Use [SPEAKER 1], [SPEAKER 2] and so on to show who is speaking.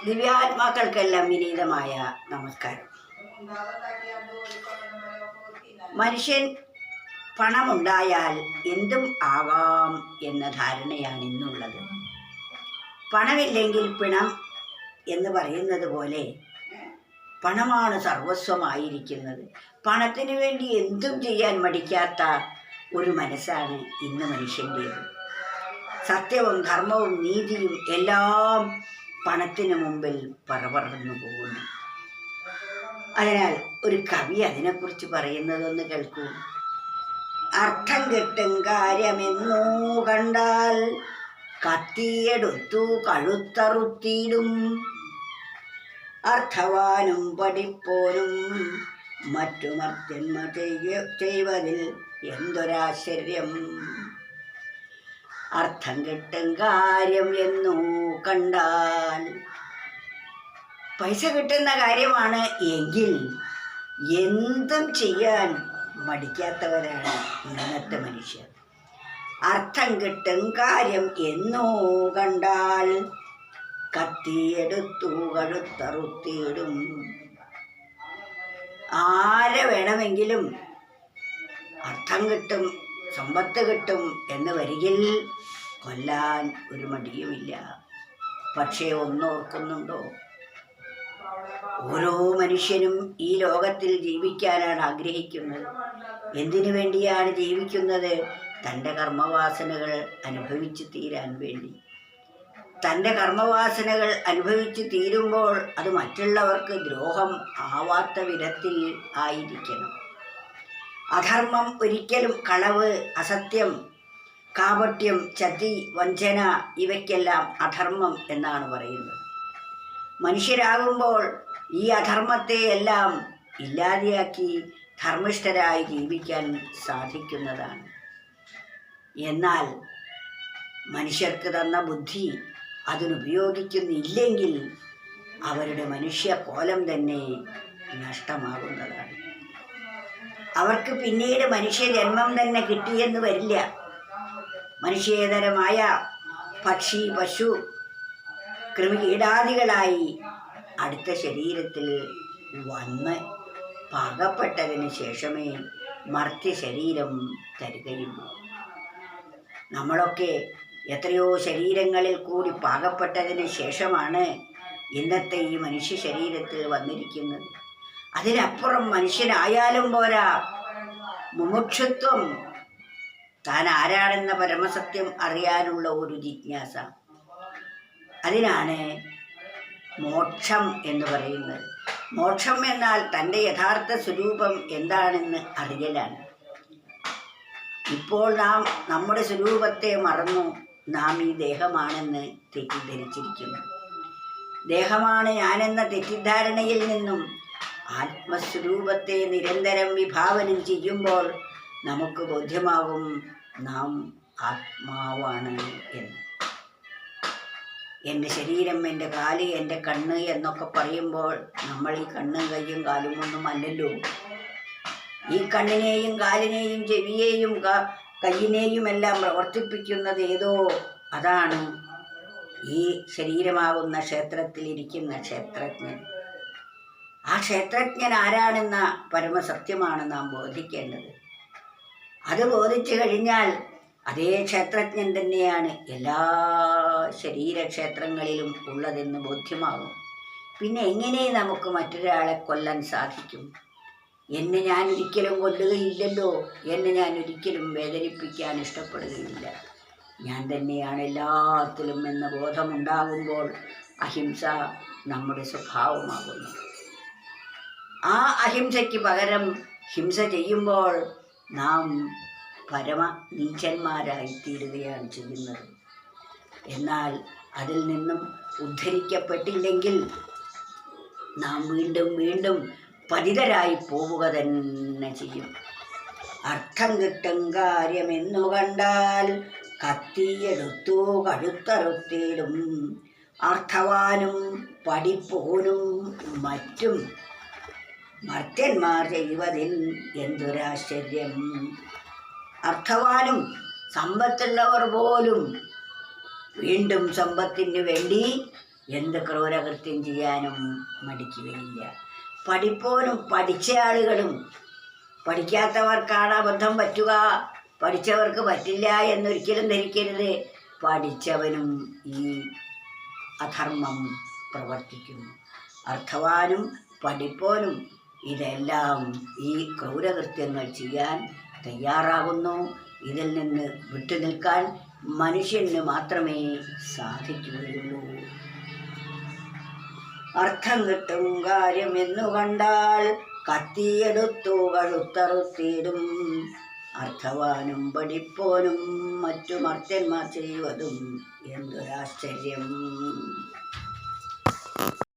[SPEAKER 1] ദിവ്യാത്മാക്കൾക്കെല്ലാം വിനീതമായ നമസ്കാരം. മനുഷ്യൻ പണമുണ്ടായാൽ എന്തും ആകാം എന്ന ധാരണയാണ് ഇന്നുള്ളത്. പണമില്ലെങ്കിൽ പിണം എന്ന് പറയുന്നത് പോലെ പണമാണ് സർവസ്വമായിരിക്കുന്നത്. പണത്തിന് വേണ്ടി എന്തും ചെയ്യാൻ മടിക്കാത്ത ഒരു മനസ്സാണ് ഇന്ന് മനുഷ്യൻ്റേത്. സത്യവും ധർമ്മവും നീതിയും എല്ലാം പണത്തിന് മുമ്പിൽ പറന്നു പോകുന്നു. അതിനാൽ ഒരു കവി അതിനെക്കുറിച്ച് പറയുന്നതൊന്ന് കേൾക്കൂ. അർത്ഥം കിട്ടും കാര്യമെന്നോ കണ്ടാൽ കത്തിയെടുത്തു കഴുത്തറുത്തിയിടും. അർത്ഥവാനും പഠിപ്പോനും മറ്റു മർത്യന്മ ചെയ്വതിൽ എന്തൊരാശ്ചര്യം. അർത്ഥം കിട്ടും കാര്യം എന്നോ കണ്ടാൽ പൈസ കിട്ടുന്ന കാര്യമാണ് എങ്കിൽ എന്തും ചെയ്യാൻ മടിക്കാത്തവരാണ് ഇന്നത്തെ മനുഷ്യർ. അർത്ഥം കിട്ടും കാര്യം എന്നോ കണ്ടാൽ കത്തിയെടുത്തു കഴുത്തറുത്തിയിടും. ആരെ വേണമെങ്കിലും അർത്ഥം കിട്ടും, സമ്പത്ത് കിട്ടും എന്ന് വരികിൽ കൊല്ലാൻ ഒരു മടിയുമില്ല. പക്ഷേ ഒന്നോർക്കുന്നുണ്ടോ, ഓരോ മനുഷ്യനും ഈ ലോകത്തിൽ ജീവിക്കാനാണ് ആഗ്രഹിക്കുന്നത്. എന്തിനു വേണ്ടിയാണ് ജീവിക്കുന്നത്? തൻ്റെ കർമ്മവാസനകൾ അനുഭവിച്ച് തീരാൻ വേണ്ടി. തൻ്റെ കർമ്മവാസനകൾ അനുഭവിച്ച് തീരുമ്പോൾ അത് മറ്റുള്ളവർക്ക് ദ്രോഹം ആവാത്ത വിധത്തിൽ ആയിരിക്കണം. അധർമ്മം ഒരിക്കലും, കളവ്, അസത്യം, കാപട്യം, ചതി, വഞ്ചന ഇവയ്ക്കെല്ലാം അധർമ്മം എന്നാണ് പറയുന്നത്. മനുഷ്യരാകുമ്പോൾ ഈ അധർമ്മത്തെ എല്ലാം ഇല്ലാതെയാക്കി ധർമ്മിഷ്ഠരായി ജീവിക്കാൻ സാധിക്കുന്നതാണ്. എന്നാൽ മനുഷ്യർക്ക് തന്ന ബുദ്ധി അതിനുപയോഗിക്കുന്നില്ലെങ്കിൽ അവരുടെ മനുഷ്യ കോലം തന്നെ നഷ്ടമാകുന്നതാണ്. അവർക്ക് പിന്നീട് മനുഷ്യജന്മം തന്നെ കിട്ടിയെന്ന് വരില്ല. മനുഷ്യേതരമായ പക്ഷി, പശു, കൃമികീടാദികളായി അടുത്ത ശരീരത്തിൽ വന്ന് പാകപ്പെട്ടതിന് ശേഷമേ മർത്യ ശരീരം തരികയുള്ളൂ. നമ്മളൊക്കെ എത്രയോ ശരീരങ്ങളിൽ കൂടി പാകപ്പെട്ടതിന് ശേഷമാണ് ഇന്നത്തെ ഈ മനുഷ്യ ശരീരത്തിൽ വന്നിരിക്കുന്നത്. അതിനപ്പുറം മനുഷ്യനായാലും പോരാ, മുമുക്ഷുത്വം, താൻ ആരാണെന്ന പരമസത്യം അറിയാനുള്ള ഒരു ജിജ്ഞാസ, അതിനാണ് മോക്ഷം എന്ന് പറയുന്നത്. മോക്ഷം എന്നാൽ തൻ്റെ യഥാർത്ഥ സ്വരൂപം എന്താണെന്ന് അറിയലാണ്. ഇപ്പോൾ നാം നമ്മുടെ സ്വരൂപത്തെ മറന്നു നാം ഈ ദേഹമാണെന്ന് തെറ്റിദ്ധരിച്ചിരിക്കുന്നു. ദേഹമാണ് ഞാനെന്ന തെറ്റിദ്ധാരണയിൽ നിന്നും ആത്മസ്വരൂപത്തെ നിരന്തരം വിഭാവനം ചെയ്യുമ്പോൾ നമുക്ക് ബോധ്യമാകും നാം ആത്മാവാണ് എന്ന്. എൻ്റെ ശരീരം, എൻ്റെ കാല്, എൻ്റെ കണ്ണ് എന്നൊക്കെ പറയുമ്പോൾ നമ്മൾ ഈ കണ്ണും കയ്യും കാലും ഒന്നും അല്ലല്ലോ. ഈ കണ്ണിനെയും കാലിനെയും ചെവിയെയും കയ്യിനെയും എല്ലാം പ്രവർത്തിപ്പിക്കുന്നത് ഏതോ അതാണ് ഈ ശരീരമാകുന്ന ക്ഷേത്രത്തിലിരിക്കുന്ന ക്ഷേത്രജ്ഞൻ. ആ ക്ഷേത്രജ്ഞൻ ആരാണെന്ന പരമസത്യമാണ് നാം ബോധിക്കേണ്ടത്. അത് ബോധിച്ചു കഴിഞ്ഞാൽ അതേ ക്ഷേത്രജ്ഞൻ തന്നെയാണ് എല്ലാ ശരീരക്ഷേത്രങ്ങളിലും ഉള്ളതെന്ന് ബോധ്യമാകും. പിന്നെ എങ്ങനെ നമുക്ക് മറ്റൊരാളെ കൊല്ലാൻ സാധിക്കും? എന്നെ ഞാൻ ഒരിക്കലും കൊല്ലുകയില്ലല്ലോ, എന്നെ ഞാൻ ഒരിക്കലും വേദനിപ്പിക്കാൻ ഇഷ്ടപ്പെടുകയില്ല, ഞാൻ തന്നെയാണ് എല്ലാത്തിലും എന്ന ബോധമുണ്ടാകുമ്പോൾ അഹിംസ നമ്മുടെ സ്വഭാവമാകുന്നു. ആ അഹിംസയ്ക്ക് പകരം ഹിംസ ചെയ്യുമ്പോൾ നാം പരമ നീചന്മാരായിത്തീരുകയാണ് ചെയ്യുന്നത്. എന്നാൽ അതിൽ നിന്നും ഉദ്ധരിക്കപ്പെട്ടില്ലെങ്കിൽ നാം വീണ്ടും വീണ്ടും പതിതരായി പോവുക തന്നെ ചെയ്യും. അർത്ഥം കിട്ടും കാര്യമെന്നു കണ്ടാൽ കത്തിയെടുത്തു കഴുത്തറുത്തിയിടും. അർത്ഥവാനും പഠിപ്പോനും മറ്റും മർത്യന്മാർ ചെയ്യുവതിൽ എന്തൊരാശ്ചര്യം. അർത്ഥവാനും സമ്പത്തുള്ളവർ പോലും വീണ്ടും സമ്പത്തിന് വേണ്ടി എന്ത് ക്രൂരകൃത്യം ചെയ്യാനും മടിക്കുകയില്ല. പഠിപ്പോനും പഠിച്ച ആളുകളും പഠിക്കാത്തവർക്കാണ് അബദ്ധം പറ്റുക, പഠിച്ചവർക്ക് പറ്റില്ല എന്നൊരിക്കലും ധരിക്കരുത്. പഠിച്ചവനും ഈ അധർമ്മം പ്രവർത്തിക്കുന്നു. അർത്ഥവാനും പഠിപ്പോനും ഇതെല്ലാം ഈ ക്രൂരകൃത്യങ്ങൾ ചെയ്യാൻ തയ്യാറാകുന്നു. ഇതിൽ നിന്ന് വിട്ടുനിൽക്കാൻ മനുഷ്യന് മാത്രമേ സാധിക്കുകയുള്ളൂ. അർത്ഥം കിട്ടും കാര്യം എന്നു കണ്ടാൽ കത്തിയെടുത്തു കഴുത്തറുത്തിടും. അർത്ഥവാനും പഠിപ്പോനും മറ്റു മർത്യന്മാർ ചെയ്യുവതും എന്തൊരാശ്ചര്യം.